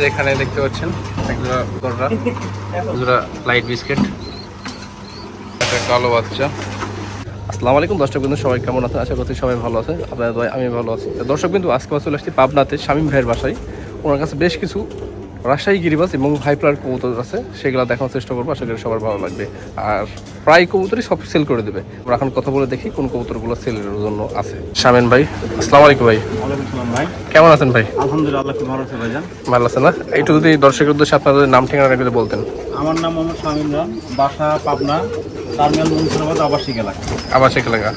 এখানে দেখতে পাচ্ছেন একটা লাইট বিস্কিট, একটা কালো বাচ্চা। আসসালামু আলাইকুম দর্শক বিন্দু, সবাই কেমন আছেন? আশা করছি সবাই ভালো আছে। আপনাদের দোয়ায় আমি ভালো আছি। দর্শক বিন্দু, আজকে চলে আসছি পাবনাতে শামীম ভাইয়ের বাসায়। ওনার কাছে বেশ কিছু রাজশাহী গিরিবাজ এবং হাই ফ্লায়ার কবুতর আছে, সেগুলো দেখানোর চেষ্টা করবো। আশা করি সবার ভালো লাগবে। আর প্রায় কবুতরই সব সেল করে দেবে। আমরা এখন কথা বলে দেখি কোন কবুতরগুলো সেলের জন্য আছে। শামীম ভাই, আসসালামু আলাইকুম ভাই। ওয়ালাইকুম আসসালাম ভাই, কেমন আছেন ভাই? আলহামদুলিল্লাহ, খুব ভালো আছে ভাইজান। ভালো আছেন না? একটু যদি দর্শকের উদ্দেশ্যে আপনাদের নাম ঠিকানা যদি বলতেন। আমার নাম মোহাম্মদ শামীম রান, বাসা পাবনা, টার্মিনাল মুন্সিরাবাদ আবাসিক এলাকা। আবাসিক এলাকা,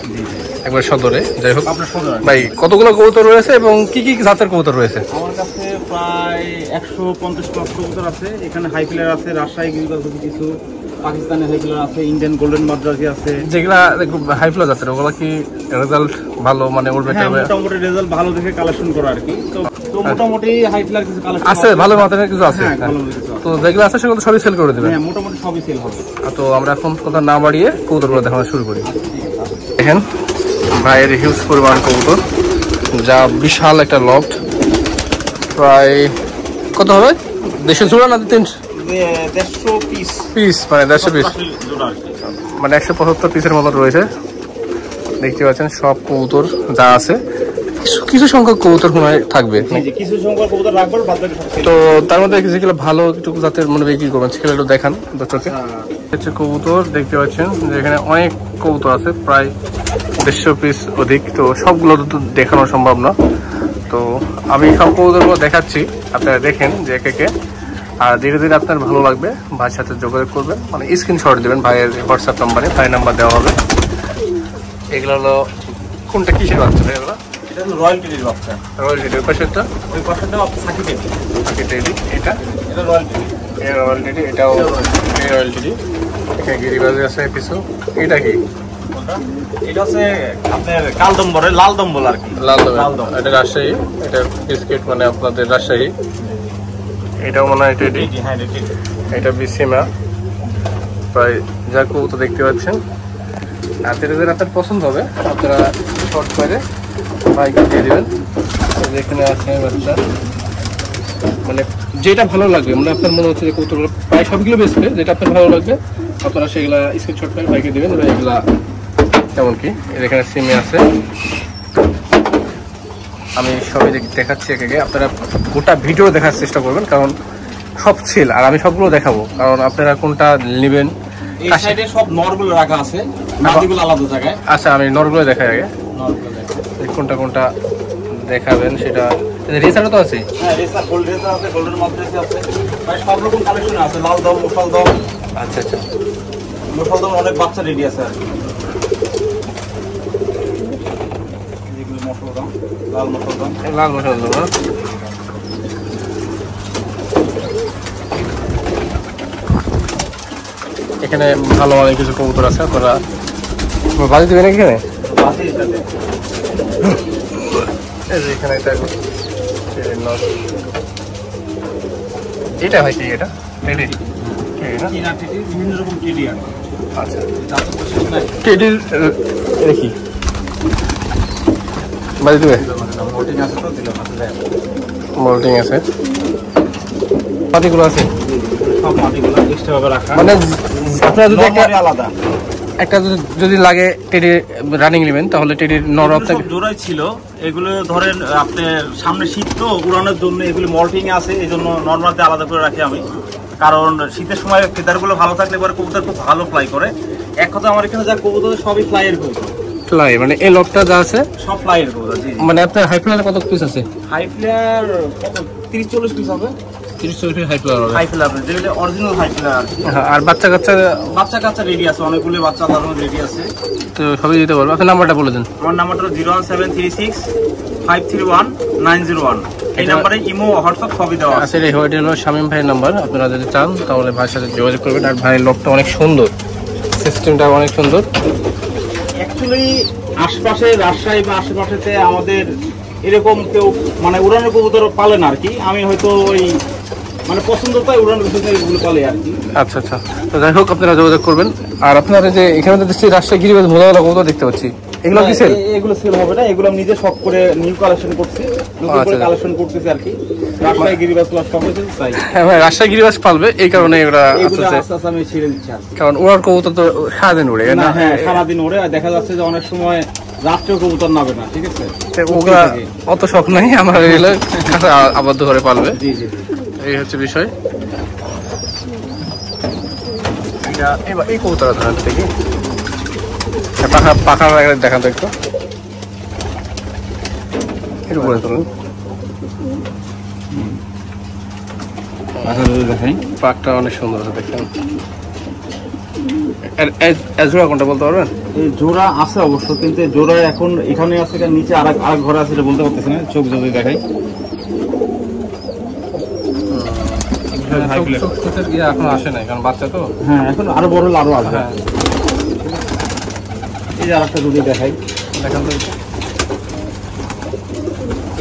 একবার সদরে। যাই হোক আপনার সদর ভাই, কতগুলো কবুতর রয়েছে এবং কি কি জাতের কবুতর রয়েছে? আমার কাছে প্রায় 150 প্লাস কবুতর আছে। এখানে হাই ফ্লায়ার আছে, রাজশাহী গিরিবাজ আছে, কিছু পাকিস্তানি হাই ফ্লায়ার আছে, ইন্ডিয়ান গোল্ডেন মাদ্রাজি আছে। যেগুলা হাই ফ্লায়ার জাতের, ওগুলা কি রেজাল্ট ভালো, মানে ওর হ্যাঁ, মোটামুটি রেজাল্ট ভালো দেখে কালেকশন করা আর কি। তো মোটামুটি হাই ফ্লায়ার কিছু কালেকশন আছে, ভালো মাত্রায় কিছু আছে। হ্যাঁ, ভালো কিছু আছে। তো যেগুলো আছে সেগুলো সবই সেল করে দেবেন? হ্যাঁ, মোটামুটি সবই সেল হবে। তো আমরা এখন কথা না বাড়িয়ে কবুতরগুলো দেখানো শুরু করি। দেখেন ভাইয়ের হিউজ পরিমাণ কবুতর, যা বিশাল একটা লফট। প্রায় কত হবে? 150 জোড়া না 300 পিস? মানে 150 পিস, মানে 175 পিসের মতো রয়েছে। দেখতে পাচ্ছেন সব কবুতর যা আছে। কিছু সংখ্যক কবুতর মনে হয় থাকবে, কিছু সংখ্যক কবুতর রাখবেন। তো তার মধ্যে যেগুলো ভালো একটু জাতের মনে বিক্রি করবেন, সেগুলো একটু দেখান দর্শককে। হচ্ছে কবুতর দেখতে পাচ্ছেন যেখানে অনেক কবুতর আছে, প্রায় 150 পিস অধিক। তো সবগুলো তো দেখানো সম্ভব না, তো আমি সব কবুতরগুলো দেখাচ্ছি, আপনারা দেখেন যে একে। আর ধীরে ধীরে আপনার ভালো লাগবে, ভাইয়ের সাথে যোগাযোগ করবেন, মানে স্ক্রিনশট দেবেন ভাইয়ের হোয়াটসঅ্যাপ নাম্বারে, ভাইয়ের নাম্বার দেওয়া হবে। এগুলো হলো কোনটা কিসের বাচ্চা? এগুলো রয়্যাল টেডির বাচ্চা। Royal teddy. ওই পাশেরটা? ওই পাশেরটা সাকি টেডি। সাকি টেডি। এটা রয়্যাল টেডি। রয়্যাল টেডি, এটাও রয়্যাল টেডি। এখানে গিরিবাজ আছে কিছু। এটা কি? এটা হচ্ছে আপনার কালদম্বরের লাল দম্বল আর কি। লাল দম্বল। এটা রাজশাহী, এটা বিস্কিট মানে আপনাদের রাজশাহী। এটাও মনে হয় টেডি। হ্যাঁ, টেডি। এটা বিসিমা। প্রায় যা কবুতর দেখতে পাচ্ছেন। আর ধীরে ধীরে আপনার পছন্দ হবে, আপনারা শর্ট করে বাইকে দিয়ে দেবেন। যেখানে আছে বাচ্চা, মানে যেটা ভালো লাগবে, মানে আপনার মনে হচ্ছে যে কবুতরগুলো প্রায় সবগুলো বেসবে, যেটা আপনার ভালো লাগবে আপনারা সেগুলা স্ক্রিনশট করে বাইকে দেবেন। এগুলা কেমন কি? এখানে সিমে আছে, আমি সবই দেখাচ্ছি একে। আপনারা গোটা ভিডিও দেখার চেষ্টা করবেন, কারণ সব সেল আর আমি সবগুলো দেখাবো, কারণ আপনারা কোনটা নেবেন। এই সাইডে সব নরগুলো রাখা আছে, মাদিগুলো আলাদা জায়গায়। আচ্ছা, আমি নরগুলো দেখাই আগে। কোনটা কোনটা দেখাবেন সেটা। রেসারও তো আছে? হ্যাঁ, রেসার, গোল্ড রেসার আছে, গোল্ডেন মাদ্রাজি আছে, মানে সব রকম কালেকশন আছে। লাল দম, মোশাল দম। আচ্ছা আচ্ছা, মোশাল দম অনেক বাচ্চা রেডি আছে আর কি। এগুলো মোশাল দম, লাল মোশাল দম। লাল মোশাল দম। এখানে ভালো অনেক কিছু কবুতর আছে, আপনারা বাজি দেবেন এখানে। এখানে এটা হয় কি? এটা টেডি। বিভিন্ন রকম টেডি আছে। আচ্ছা, টেডির দেখি বাজি দেবে। মোল্টিং আছে তো, দিলাম। মোল্টিং আছে, মাটিগুলো আছে, সব মাটিগুলো এক্সট্রা রাখা। মানে আপনারা যদি আলাদা একটা যদি লাগে টেডি রানিং নেবেন, তাহলে টেডির নর আপনাকে জোড়াই ছিল। এগুলো ধরেন আপনার সামনে শীত তো, উড়ানোর জন্য এগুলো মল্টিং আছে, এই জন্য নর্মালতে আলাদা করে রাখি আমি। কারণ শীতের সময় ফেদারগুলো ভালো থাকলে এবার কবুতর খুব ভালো ফ্লাই করে। এক কথা, আমার এখানে যা কবুতর সবই ফ্লাইয়ের কবুতর। ফ্লাই মানে এই লকটা যা আছে সব ফ্লাইয়ের কবুতর। মানে আপনার হাই ফ্লায়ার কত পিস আছে? হাই ফ্লায়ার কত 30-40 পিস হবে। 30-40 পিস হাই ফ্লায়ার হবে। হাই ফ্লায়ার যেগুলো অরিজিনাল হাই ফ্লায়ার। আর বাচ্চা কাচ্চা রেডি আছে, অনেকগুলো বাচ্চা আলাদা রেডি আছে, তো সবই দিতে পারবো। আপনার নাম্বারটা বলে দেন। আমার নাম্বারটা 01736-531-901। এই নাম্বারে ইমো, হোয়াটসঅ্যাপ সবই দেওয়া আছে। এটা হলো শামীম ভাইয়ের নাম্বার। আপনারা যদি চান তাহলে ভাইয়ের সাথে যোগাযোগ করবেন। আর ভাইয়ের লকটা অনেক সুন্দর, সিস্টেমটা অনেক সুন্দর। অ্যাকচুয়ালি আশপাশে রাজশাহী বা আশেপাশেতে আমাদের এরকম কেউ মানে উড়ানের কবুতর পালেন আর কি। আমি হয়তো ওই মানে পছন্দ পাই উড়ানের কবুতর এগুলো পালে আর কি। আচ্ছা আচ্ছা, তো যাই হোক আপনারা যোগাযোগ করবেন। আর আপনারা যে এখানে দেখছি রাজশাহী গিরিবাজ মোলাওয়ালা কবুতর দেখতে পাচ্ছি, এগুলো কি সেল? এগুলো সেল হবে না, এগুলো আমি নিজে শখ করে নিউ কালেকশন করছি, নতুন করে কালেকশন করতেছি আর কি। রাজশাহী গিরিবাজ প্লাস সব কিছু তাই। হ্যাঁ ভাই, রাজশাহী গিরিবাজ পালবে এই কারণে ওরা এগুলো আস্তে আস্তে আমি ছেড়ে দিচ্ছি আর কি। কারণ ওর কবুতর তো সারাদিন উড়ে না। হ্যাঁ, সারাদিন ওড়ে। আর দেখা যাচ্ছে যে অনেক সময় রাত্রেও কবুতর নাবে না, ঠিক আছে। ওগুলা অত শখ নাই, আমরা এগুলো কাছে আবদ্ধ করে পালবে। জি জি, এই হচ্ছে বিষয়। এবার এই কবুতর থেকে পাখা পাখার দেখান তো একটু, একটু করে তুলুন। দেখাই, পাকটা অনেক সুন্দর আছে দেখেন। জোড়া কোনটা বলতে পারবেন? এই জোড়া আছে অবশ্য, কিন্তু জোড়া এখন এখানে আছে, নিচে আরেক ঘরে আছে, বলতে পারতেছি না। চোখ যদি দেখাই, এখন আসে নাই কারণ বাচ্চা তো। হ্যাঁ, এখন আরো বড় হলে আরো আসবে। এই যে আরেকটা যদি দেখাই, দেখেন তো,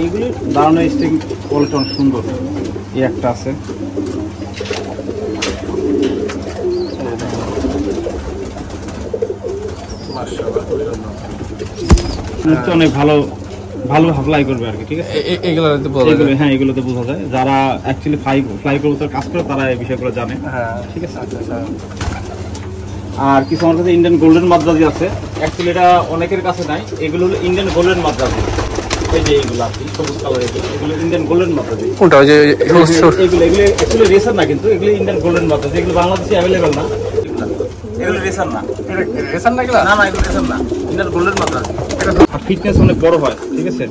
এইগুলি দাঁড়ানো স্টিং কোয়ালিটি অনেক সুন্দর। এই একটা আছে, অনেক ভালো ভালো ফ্লাই করবে আর কি, ঠিক আছে। হ্যাঁ, এগুলোতে বোঝা যায়। যারা অ্যাকচুয়ালি ফ্লাই কবুতর কাজ করে তারা এই বিষয়গুলো জানে। হ্যাঁ, ঠিক আছে। আর কিছু আমার কাছে ইন্ডিয়ান গোল্ডেন মাদ্রাজি আছে। অ্যাকচুয়ালি এটা অনেকের কাছে নাই। এগুলো হলো ইন্ডিয়ান গোল্ডেন মাদ্রাজি। এই যে এইগুলো আর কি, সবুজ কালার, এগুলো ইন্ডিয়ান গোল্ডেন মাদ্রাজি। কোনটা? ওই যে এগুলো অ্যাকচুয়ালি রেসার না, কিন্তু এগুলো ইন্ডিয়ান গোল্ডেন মাদ্রাজি। এগুলো বাংলাদেশে অ্যাভেলেবেল না। এগুলো রেসার না, রেসার না, এগুলো না, এগুলো রেসার না, ইন্ডিয়ান গোল্ডেন মাদ্রাজি। আর ফিটনেস অনেক বড় হয়, ঠিক আছে।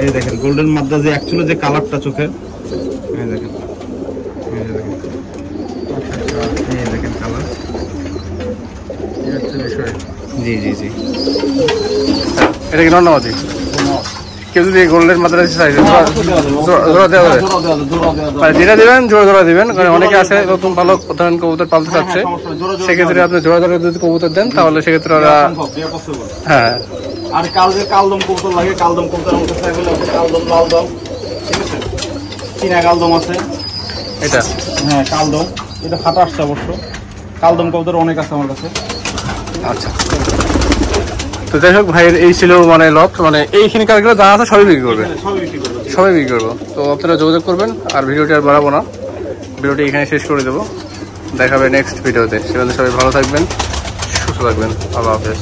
এই দেখেন গোল্ডেন মাদ্রাজি অ্যাকচুয়ালি যে কালারটা চোখের, এই দেখেন, এই দেখেন কালার। এই হচ্ছে বিষয়। জি জি জি, এটা কি নন্নামাদি? কেউ যদি গোল্ডেন মাদ্রাজি চাই জোড়া দেওয়া যাবে, যেটা দিবেন জোড়া দিবেন। কারণ অনেকে আছে নতুন ভালো ধরেন কবুতর পালতে চাচ্ছে, সেক্ষেত্রে আপনি জোড়া যদি কবুতর দেন তাহলে সেক্ষেত্রে ওরা, হ্যাঁ। আর কালদম কবুতর লাগে, কালদম কবুতর আমার কাছে কালদম, লালদম, ঠিক আছে। চীনা কালদম আছে এটা, হ্যাঁ কালদম। এটা ফাটা আসছে অবশ্য। কালদম কবুতর অনেক আছে আমার কাছে। আচ্ছা, তো যাই হোক ভাইয়ের এই ছিল মানে লট, মানে এইখানে কারগুলো যা আছে সবই বিক্রি করবে, সবাই বিক্রি করবো। তো আপনারা যোগাযোগ করবেন। আর ভিডিওটি আর বাড়াবো না, ভিডিওটি এখানে শেষ করে দেবো। দেখাবে নেক্সট ভিডিওতে। সেখানে সবাই ভালো থাকবেন, সুস্থ থাকবেন। আল্লাহ হাফেজ।